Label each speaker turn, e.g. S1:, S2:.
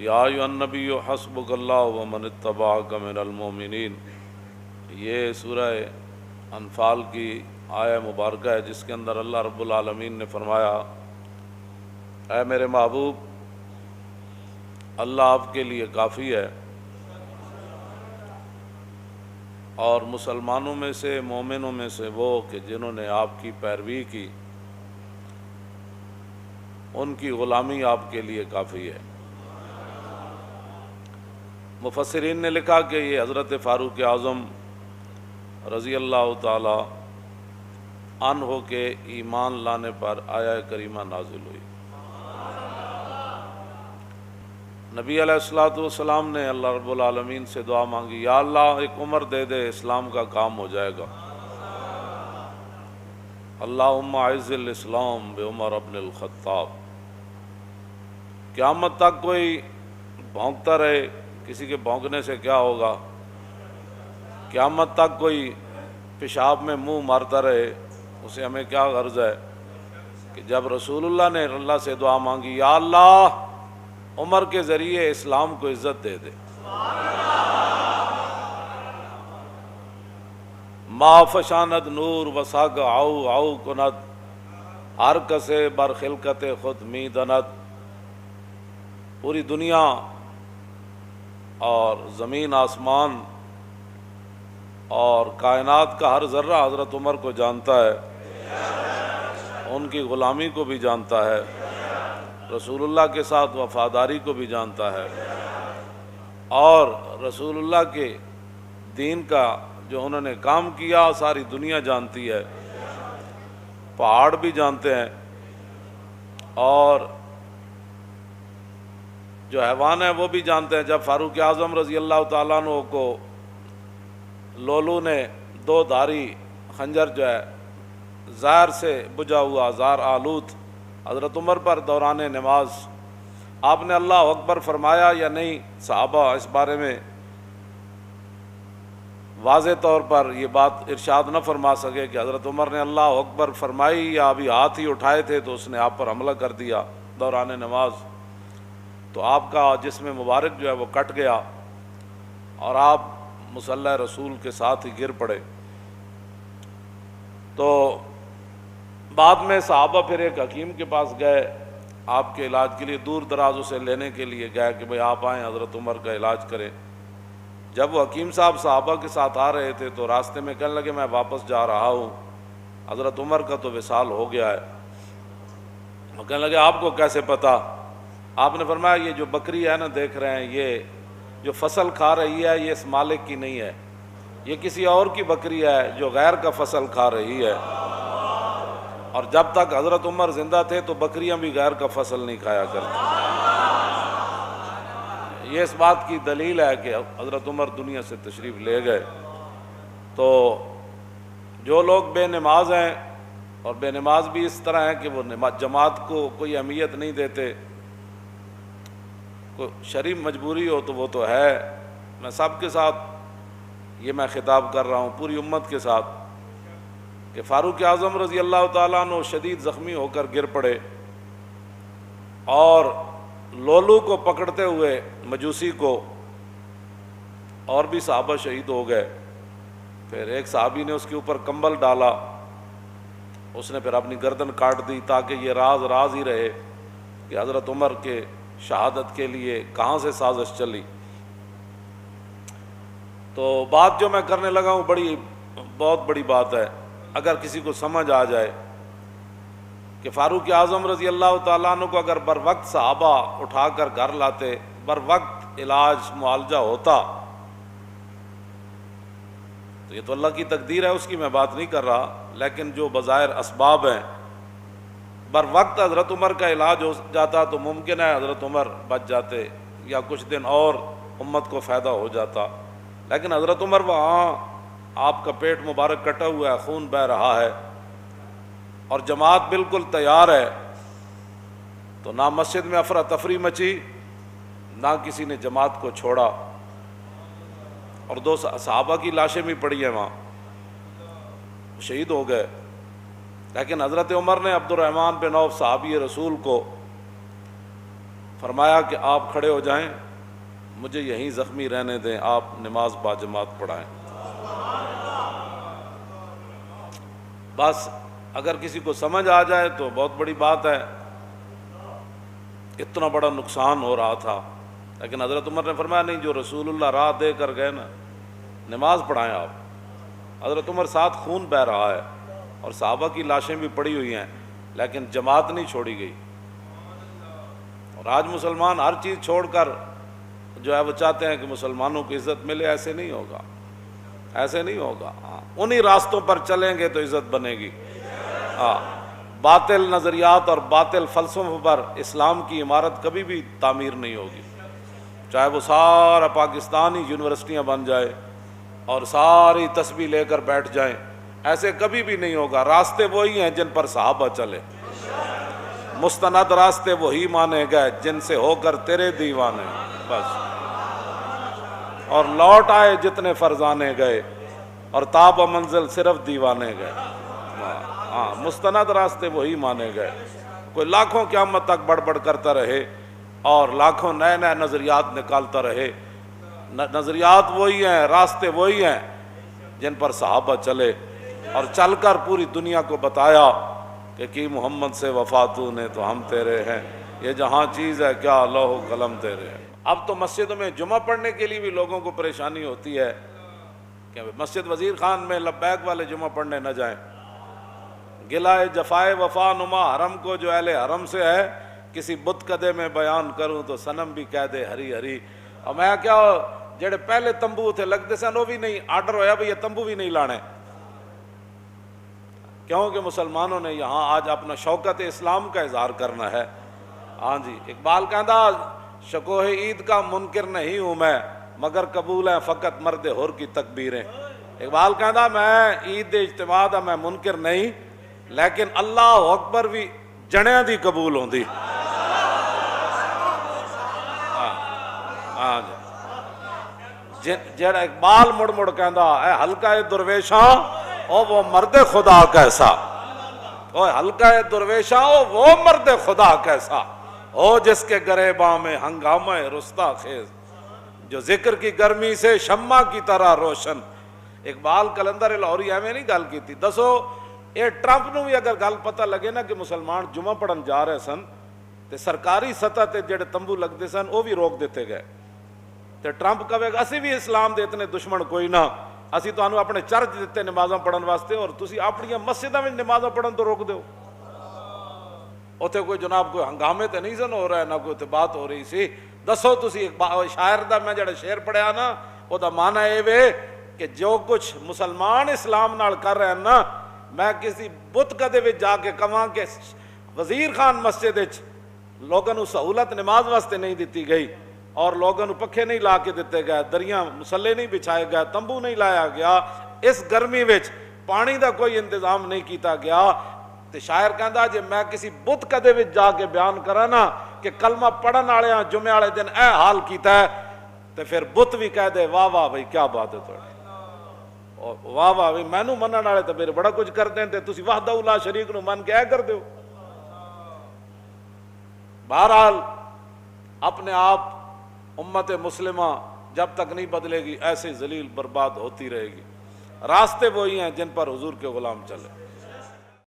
S1: یا ایھا النبی حسبک اللہ ومن اتبعک من المؤمنین۔ یہ سورہ انفال کی آیہ مبارکہ ہے جس کے اندر اللہ رب العالمین نے فرمایا، اے میرے محبوب، اللہ آپ کے لیے کافی ہے، اور مسلمانوں میں سے، مومنوں میں سے وہ کہ جنہوں نے آپ کی پیروی کی، ان کی غلامی آپ کے لیے کافی ہے۔ مفسرین نے لکھا کہ یہ حضرت فاروق اعظم رضی اللہ تعالی عنہ کے ایمان لانے پر آیہ کریمہ نازل ہوئی۔ نبی علیہ الصلوۃ والسلام نے اللہ رب العالمین سے دعا مانگی، یا اللہ ایک عمر دے دے، اسلام کا کام ہو جائے گا۔ اللہم اعز الاسلام بعمر بن الخطاب۔ قیامت تک کوئی بھونکتا رہے، کسی کے بھونکنے سے کیا ہوگا؟ قیامت تک کوئی پیشاب میں منہ مارتا رہے، اسے ہمیں کیا غرض ہے؟ کہ جب رسول اللہ نے اللہ سے دعا مانگی، یا اللہ عمر کے ذریعے اسلام کو عزت دے دے۔ ما فشاند نور وساگ آؤ آؤ کند، ہر کسے بر خلقت خود می دند۔ پوری دنیا اور زمین آسمان اور کائنات کا ہر ذرہ حضرت عمر کو جانتا ہے، ان کی غلامی کو بھی جانتا ہے، رسول اللہ کے ساتھ وفاداری کو بھی جانتا ہے، اور رسول اللہ کے دین کا جو انہوں نے کام کیا ساری دنیا جانتی ہے، پہاڑ بھی جانتے ہیں، اور جو حیوان ہیں وہ بھی جانتے ہیں۔ جب فاروق اعظم رضی اللہ تعالیٰ عنہ کو لولو نے دو دھاری خنجر جو ہے زہر سے بجھا ہوا، زہر آلود، حضرت عمر پر دوران نماز، آپ نے اللہ اکبر فرمایا یا نہیں؟ صحابہ اس بارے میں واضح طور پر یہ بات ارشاد نہ فرما سکے کہ حضرت عمر نے اللہ اکبر فرمائی یا ابھی ہاتھ ہی اٹھائے تھے تو اس نے آپ پر حملہ کر دیا دوران نماز، تو آپ کا جسم مبارک جو ہے وہ کٹ گیا اور آپ مصلی رسول کے ساتھ ہی گر پڑے۔ تو بعد میں صحابہ پھر ایک حکیم کے پاس گئے، آپ کے علاج کے لیے دور دراز اسے لینے کے لیے گئے کہ بھئی آپ آئیں حضرت عمر کا علاج کریں۔ جب وہ حکیم صاحب صحابہ کے ساتھ آ رہے تھے تو راستے میں کہنے لگے میں واپس جا رہا ہوں، حضرت عمر کا تو وصال ہو گیا ہے۔ وہ کہنے لگے آپ کو کیسے پتہ؟ آپ نے فرمایا یہ جو بکری ہے نا دیکھ رہے ہیں، یہ جو فصل کھا رہی ہے یہ اس مالک کی نہیں ہے، یہ کسی اور کی بکری ہے جو غیر کا فصل کھا رہی ہے، اور جب تک حضرت عمر زندہ تھے تو بکریاں بھی غیر کا فصل نہیں کھایا کرتی۔ یہ اس بات کی دلیل ہے کہ حضرت عمر دنیا سے تشریف لے گئے۔ تو جو لوگ بے نماز ہیں، اور بے نماز بھی اس طرح ہیں کہ وہ جماعت کو کوئی اہمیت نہیں دیتے، کوئی شرعی مجبوری ہو تو وہ تو ہے، میں سب کے ساتھ یہ میں خطاب کر رہا ہوں، پوری امت کے ساتھ، کہ فاروق اعظم رضی اللہ تعالیٰ عنہ شدید زخمی ہو کر گر پڑے، اور لولو کو پکڑتے ہوئے مجوسی کو اور بھی صحابہ شہید ہو گئے۔ پھر ایک صحابی نے اس کے اوپر کمبل ڈالا، اس نے پھر اپنی گردن کاٹ دی تاکہ یہ راز راز ہی رہے کہ حضرت عمر کے شہادت کے لیے کہاں سے سازش چلی۔ تو بات جو میں کرنے لگا ہوں بہت بڑی بات ہے، اگر کسی کو سمجھ آ جائے کہ فاروق اعظم رضی اللہ تعالیٰ عنہ کو اگر بر وقت صحابہ اٹھا کر گھر لاتے، بر وقت علاج معالجہ ہوتا، تو یہ تو اللہ کی تقدیر ہے، اس کی میں بات نہیں کر رہا، لیکن جو بظاہر اسباب ہیں، بر وقت حضرت عمر کا علاج ہو جاتا تو ممکن ہے حضرت عمر بچ جاتے یا کچھ دن اور امت کو فائدہ ہو جاتا، لیکن حضرت عمر وہاں، آپ کا پیٹ مبارک کٹا ہوا ہے، خون بہہ رہا ہے، اور جماعت بالکل تیار ہے، تو نہ مسجد میں افراتفری مچی، نہ کسی نے جماعت کو چھوڑا، اور دو صحابہ کی لاشیں بھی پڑی ہیں وہاں، شہید ہو گئے، لیکن حضرت عمر نے عبد الرحمن بن عوف صحابی رسول کو فرمایا کہ آپ کھڑے ہو جائیں، مجھے یہیں زخمی رہنے دیں، آپ نماز باجماعت پڑھائیں۔ بس اگر کسی کو سمجھ آ جائے تو بہت بڑی بات ہے، اتنا بڑا نقصان ہو رہا تھا۔ لیکن حضرت عمر نے فرمایا نہیں، جو رسول اللہ راہ دے کر گئے نا، نماز پڑھائیں آپ۔ حضرت عمر ساتھ خون بہہ رہا ہے اور صحابہ کی لاشیں بھی پڑی ہوئی ہیں، لیکن جماعت نہیں چھوڑی گئی۔ اور آج مسلمان ہر چیز چھوڑ کر جو ہے وہ چاہتے ہیں کہ مسلمانوں کی عزت ملے، ایسے نہیں ہوگا، ایسے نہیں ہوگا۔ انہی راستوں پر چلیں گے تو عزت بنے گی۔ باطل نظریات اور باطل فلسفوں پر اسلام کی عمارت کبھی بھی تعمیر نہیں ہوگی، چاہے وہ سارا پاکستانی یونیورسٹیاں بن جائے اور ساری تسبیح لے کر بیٹھ جائیں، ایسے کبھی بھی نہیں ہوگا۔ راستے وہی ہیں جن پر صحابہ چلے، مستند راستے وہی مانے گئے جن سے ہو کر تیرے دیوانے، بس۔ اور لوٹ آئے جتنے فرزانے گئے، اور تاب و منزل صرف دیوانے گئے۔ مستند راستے وہی مانے گئے۔ کوئی لاکھوں قیامت تک بڑھ کرتا رہے اور لاکھوں نئے نئے نظریات نکالتا رہے، نظریات وہی ہیں، راستے وہی ہیں جن پر صحابہ چلے، اور چل کر پوری دنیا کو بتایا کہ کی محمد سے وفاتو نے تو ہم تیرے ہیں، یہ جہاں چیز ہے کیا لوح و قلم تیرے ہیں۔ اب تو مسجدوں میں جمعہ پڑھنے کے لیے بھی لوگوں کو پریشانی ہوتی ہے کہ مسجد وزیر خان میں لبیک والے جمعہ پڑھنے نہ جائیں۔ گلائے جفائے وفا نما حرم کو جو اہل حرم سے ہے، کسی بت کدے میں بیان کروں تو صنم بھی کہہ دے ہری ہری۔ اور میں کیا جڑے پہلے تمبو تھے لگتے سن وہ بھی نہیں، آرڈر ہویا بھئی یہ تمبو بھی نہیں لانے، کیونکہ مسلمانوں نے یہاں آج اپنا شوکت اسلام کا اظہار کرنا ہے۔ ہاں جی، اقبال کہندا شکوہ عید کا منکر نہیں ہوں میں، مگر قبول ہیں فقط مرد حر کی تکبیریں۔ اقبال کہندا میں عید اجتماع دا میں منکر نہیں، لیکن اللہ اکبر بھی جنیاں دی قبول ہوندی۔ ہاں جی، جڑا اقبال مڑ مڑ کہندا اے حلقہ درویشاں او وہ مرد خدا کیسا، او حلقہ درویشاں او وہ مرد خدا کیسا، او جس کے گریباں میں ہنگامہ رستا خیز، جو ذکر کی گرمی سے شمع کی طرح روشن۔ اقبال کلندر لاہوری ایویں نہیں گل کیتی۔ دسو یہ ٹرمپ نو بھی اگر گل پتہ لگے نا کہ مسلمان جمعہ پڑھن جا رہے سن تے سرکاری سطح تے جڑے تمبو لگتے سن وہ بھی روک دیتے گئے، تے ٹرمپ کہے گا اسی بھی اسلام دے اتنے دشمن کوئی نہ، اسی تانوں اپنے چرچ دیتے نمازاں پڑھن واسطے اور تسی اپنی مسجداں وچ نمازاں پڑھن تو روک دیو۔ اوتھے کوئی جناب کوئی ہنگامے تے نہیں سن ہو رہا ہے، نہ کوئی تے بات ہو رہی سی۔ دسو تسی شاعر دا میں جڑا شعر پڑھیا نا او دا معنی اے وے کہ جو کچھ مسلمان اسلام نال کر رہے ہیں نا، میں کسی بت کدے وچ جا کے کہاں کہ وزیر خان مسجد وچ لوگوں نو سہولت نماز واسطے نہیں دیتی گئی، اور لوگوں نو پکھے نہیں لا کے دیتے گئے، دریاں مسلے نہیں بچھائے گئے، تمبو نہیں لایا گیا، اس گرمی وچ پانی دا کوئی انتظام نہیں کیتا گیا، تے شاعر کہندا جے میں کسی بت کدے وچ جا کے بیان کراں نا کہ کلمہ پڑھن والے جمعے والے دن اے حال کیتا ہے، تے پھر بت بھی کہہ دے واہ واہ بھائی کیا بات ہے تھوڑی، واہ واہ بھائی مینوں منن والے تے پھر بڑا کچھ کرتے ہیں تے تسی وحدہ لا شریک نو من کے اے کر دیو۔ بہرحال اپنے آپ امت مسلمہ جب تک نہیں بدلے گی ایسے ذلیل برباد ہوتی رہے گی۔ راستے وہی ہیں جن پر حضور کے غلام چلے۔